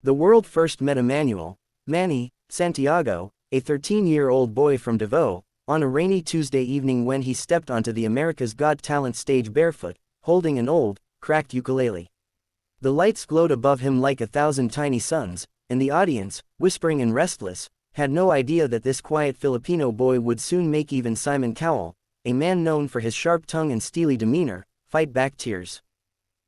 The world first met Manny Santiago, a 13-year-old boy from Davao, on a rainy Tuesday evening when he stepped onto the America's Got Talent stage barefoot, holding an old, cracked ukulele. The lights glowed above him like 1,000 tiny suns, and the audience, whispering and restless, had no idea that this quiet Filipino boy would soon make even Simon Cowell, a man known for his sharp tongue and steely demeanor, fight back tears.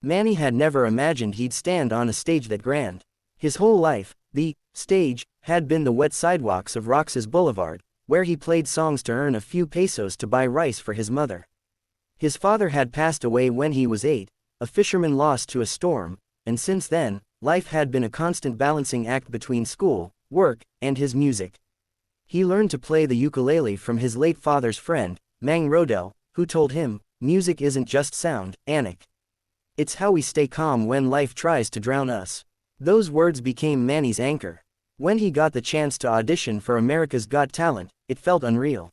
Manny had never imagined he'd stand on a stage that grand. His whole life, the stage had been the wet sidewalks of Roxas Boulevard, where he played songs to earn a few pesos to buy rice for his mother. His father had passed away when he was 8, a fisherman lost to a storm, and since then, life had been a constant balancing act between school, work, and his music. He learned to play the ukulele from his late father's friend, Mang Rodel, who told him, "Music isn't just sound, Anik. It's how we stay calm when life tries to drown us." Those words became Manny's anchor. When he got the chance to audition for America's Got Talent, it felt unreal.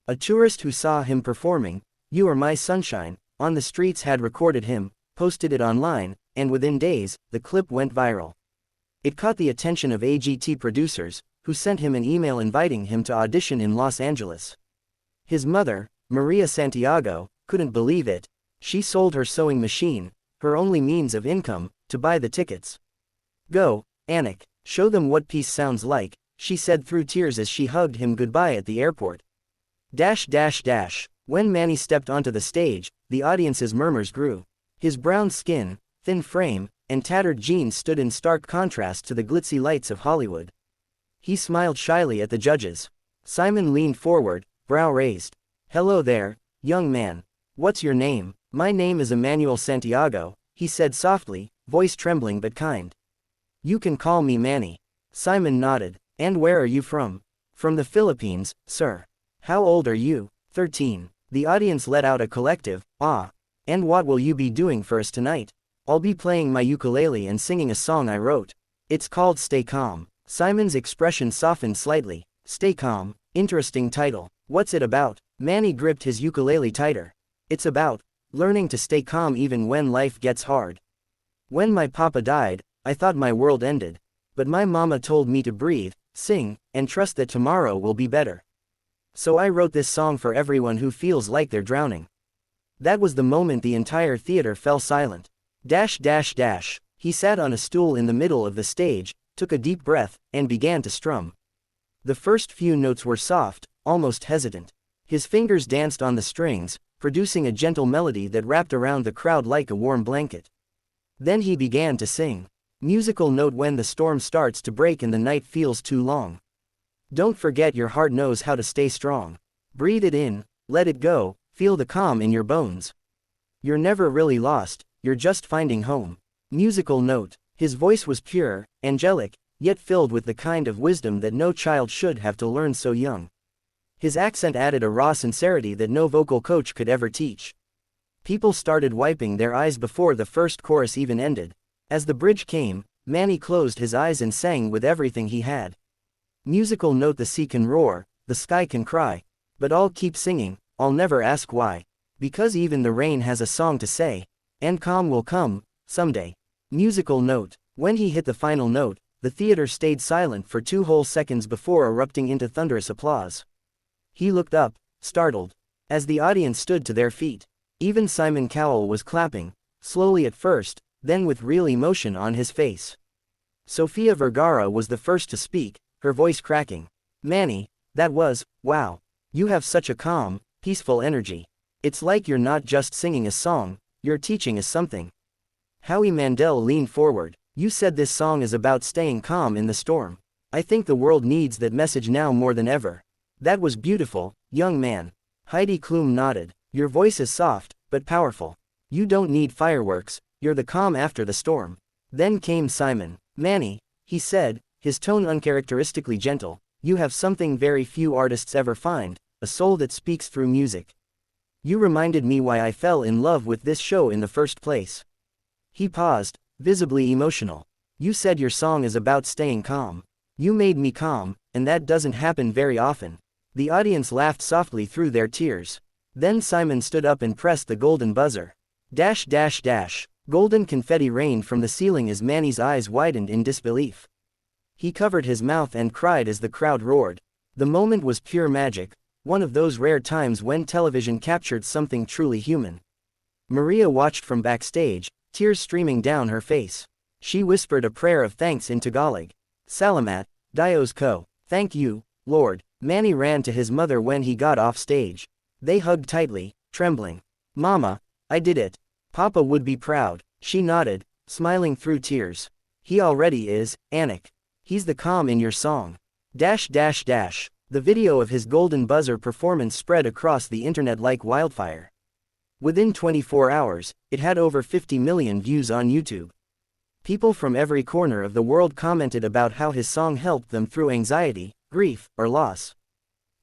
A tourist who saw him performing, "You Are My Sunshine," on the streets had recorded him, posted it online, and within days, the clip went viral. It caught the attention of AGT producers, who sent him an email inviting him to audition in Los Angeles. His mother, Maria Santiago, couldn't believe it. She sold her sewing machine, her only means of income, to buy the tickets. "Go, Anik, show them what peace sounds like," she said through tears as she hugged him goodbye at the airport. When Manny stepped onto the stage, the audience's murmurs grew. His brown skin, thin frame, and tattered jeans stood in stark contrast to the glitzy lights of Hollywood. He smiled shyly at the judges. Simon leaned forward, brow raised. "Hello there, young man. What's your name?" "My name is Emmanuel Santiago," he said softly, voice trembling but kind. "You can call me Manny." Simon nodded. "And where are you from?" "From the Philippines, sir." "How old are you?" 13. The audience let out a collective, "Ah." "And what will you be doing for us tonight?" "I'll be playing my ukulele and singing a song I wrote. It's called Stay Calm." Simon's expression softened slightly. "Stay Calm, interesting title. What's it about?" Manny gripped his ukulele tighter. "It's about learning to stay calm even when life gets hard. When my papa died, I thought my world ended. But my mama told me to breathe, sing, and trust that tomorrow will be better. So I wrote this song for everyone who feels like they're drowning." That was the moment the entire theater fell silent. He sat on a stool in the middle of the stage, took a deep breath, and began to strum. The first few notes were soft, almost hesitant. His fingers danced on the strings, producing a gentle melody that wrapped around the crowd like a warm blanket. Then he began to sing. Musical note: when the storm starts to break and the night feels too long. Don't forget your heart knows how to stay strong. Breathe it in, let it go, feel the calm in your bones. You're never really lost, you're just finding home. Musical note: his voice was pure, angelic, yet filled with the kind of wisdom that no child should have to learn so young. His accent added a raw sincerity that no vocal coach could ever teach. People started wiping their eyes before the first chorus even ended. As the bridge came, Manny closed his eyes and sang with everything he had. Musical note: the sea can roar, the sky can cry, but I'll keep singing, I'll never ask why. Because even the rain has a song to say, and calm will come, someday. Musical note: when he hit the final note, the theater stayed silent for 2 whole seconds before erupting into thunderous applause. He looked up, startled, as the audience stood to their feet. Even Simon Cowell was clapping, slowly at first, then with real emotion on his face. Sofia Vergara was the first to speak, her voice cracking. "Manny, that was, wow. You have such a calm, peaceful energy. It's like you're not just singing a song, you're teaching us something." Howie Mandel leaned forward. "You said this song is about staying calm in the storm. I think the world needs that message now more than ever." "That was beautiful, young man." Heidi Klum nodded. "Your voice is soft, but powerful. You don't need fireworks, you're the calm after the storm." Then came Simon. "Manny," he said, his tone uncharacteristically gentle, "you have something very few artists ever find, a soul that speaks through music. You reminded me why I fell in love with this show in the first place." He paused, visibly emotional. "You said your song is about staying calm. You made me calm, and that doesn't happen very often." The audience laughed softly through their tears. Then Simon stood up and pressed the golden buzzer. Golden confetti rained from the ceiling as Manny's eyes widened in disbelief. He covered his mouth and cried as the crowd roared. The moment was pure magic, one of those rare times when television captured something truly human. Maria watched from backstage, tears streaming down her face. She whispered a prayer of thanks in Tagalog. Salamat, Diyos ko. Thank you, Lord. Manny ran to his mother when he got off stage. They hugged tightly, trembling. Mama, I did it. Papa would be proud. She nodded, smiling through tears. He already is, Anik. He's the calm in your song. The video of his golden buzzer performance spread across the internet like wildfire. Within 24 hours, it had over 50 million views on YouTube. People from every corner of the world commented about how his song helped them through anxiety, grief, or loss.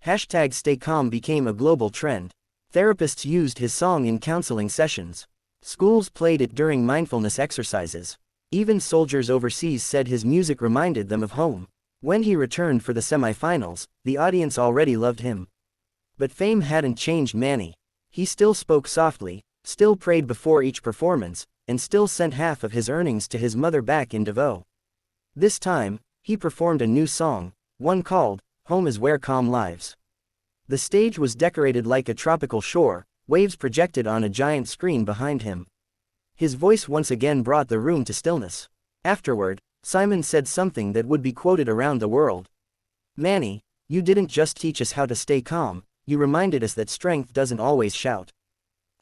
Hashtag Stay Calm became a global trend. Therapists used his song in counseling sessions. Schools played it during mindfulness exercises. Even soldiers overseas said his music reminded them of home. When he returned for the semi-finals, the audience already loved him. But fame hadn't changed Manny. He still spoke softly, still prayed before each performance, and still sent half of his earnings to his mother back in Davao. This time, he performed a new song, one called, Home is Where Calm Lives. The stage was decorated like a tropical shore, waves projected on a giant screen behind him. His voice once again brought the room to stillness. Afterward, Simon said something that would be quoted around the world. Manny, you didn't just teach us how to stay calm, you reminded us that strength doesn't always shout.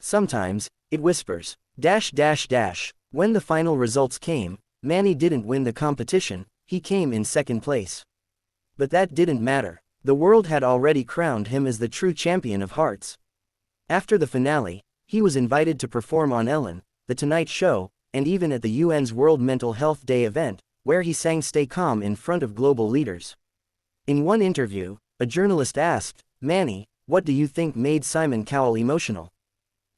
Sometimes, it whispers. When the final results came, Manny didn't win the competition, he came in second place. But that didn't matter. The world had already crowned him as the true champion of hearts. After the finale, he was invited to perform on Ellen, The Tonight Show, and even at the UN's World Mental Health Day event, where he sang Stay Calm in front of global leaders. In one interview, a journalist asked, Manny, what do you think made Simon Cowell emotional?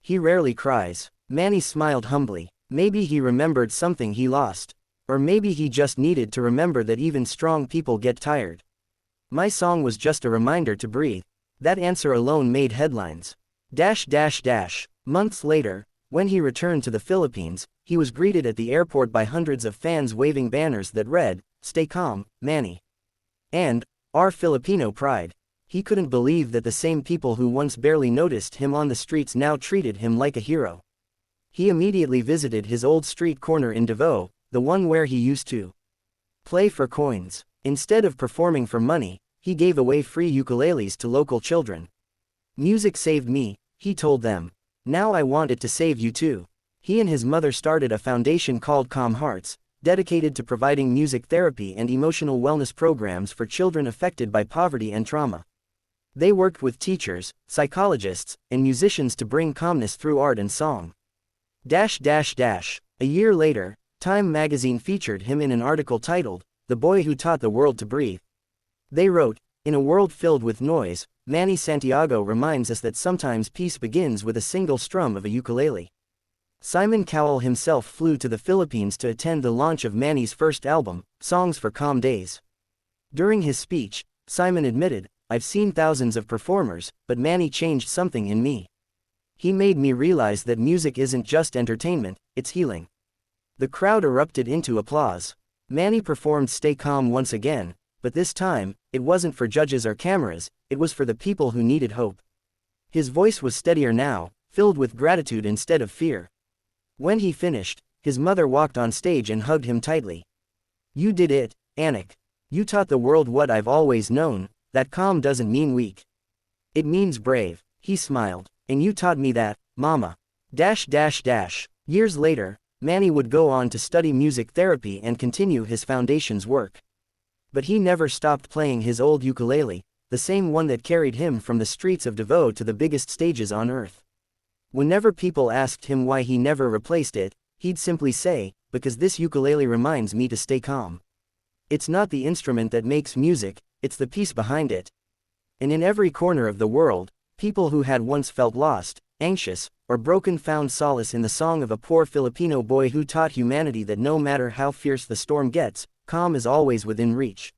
He rarely cries. Manny smiled humbly. Maybe he remembered something he lost. Or maybe he just needed to remember that even strong people get tired. My song was just a reminder to breathe. That answer alone made headlines. Months later, when he returned to the Philippines, he was greeted at the airport by hundreds of fans waving banners that read, Stay Calm, Manny. And, Our Filipino Pride. He couldn't believe that the same people who once barely noticed him on the streets now treated him like a hero. He immediately visited his old street corner in Davao, the one where he used to play for coins. Instead of performing for money, he gave away free ukuleles to local children. Music saved me, he told them. Now I want it to save you too. He and his mother started a foundation called Calm Hearts, dedicated to providing music therapy and emotional wellness programs for children affected by poverty and trauma. They worked with teachers, psychologists, and musicians to bring calmness through art and song. A year later, Time magazine featured him in an article titled, The Boy Who Taught the World to Breathe. They wrote, in a world filled with noise, Manny Santiago reminds us that sometimes peace begins with a single strum of a ukulele. Simon Cowell himself flew to the Philippines to attend the launch of Manny's first album, Songs for Calm Days. During his speech, Simon admitted, I've seen thousands of performers, but Manny changed something in me. He made me realize that music isn't just entertainment, it's healing. The crowd erupted into applause. Manny performed Stay Calm once again, but this time, it wasn't for judges or cameras, it was for the people who needed hope. His voice was steadier now, filled with gratitude instead of fear. When he finished, his mother walked on stage and hugged him tightly. You did it, Anik. You taught the world what I've always known, that calm doesn't mean weak. It means brave, he smiled. And you taught me that, Mama. Years later, Manny would go on to study music therapy and continue his foundation's work. But he never stopped playing his old ukulele, the same one that carried him from the streets of Davao to the biggest stages on earth. Whenever people asked him why he never replaced it, he'd simply say, because this ukulele reminds me to stay calm. It's not the instrument that makes music, it's the piece behind it. And in every corner of the world, people who had once felt lost, anxious, or broken found solace in the song of a poor Filipino boy who taught humanity that no matter how fierce the storm gets, calm is always within reach.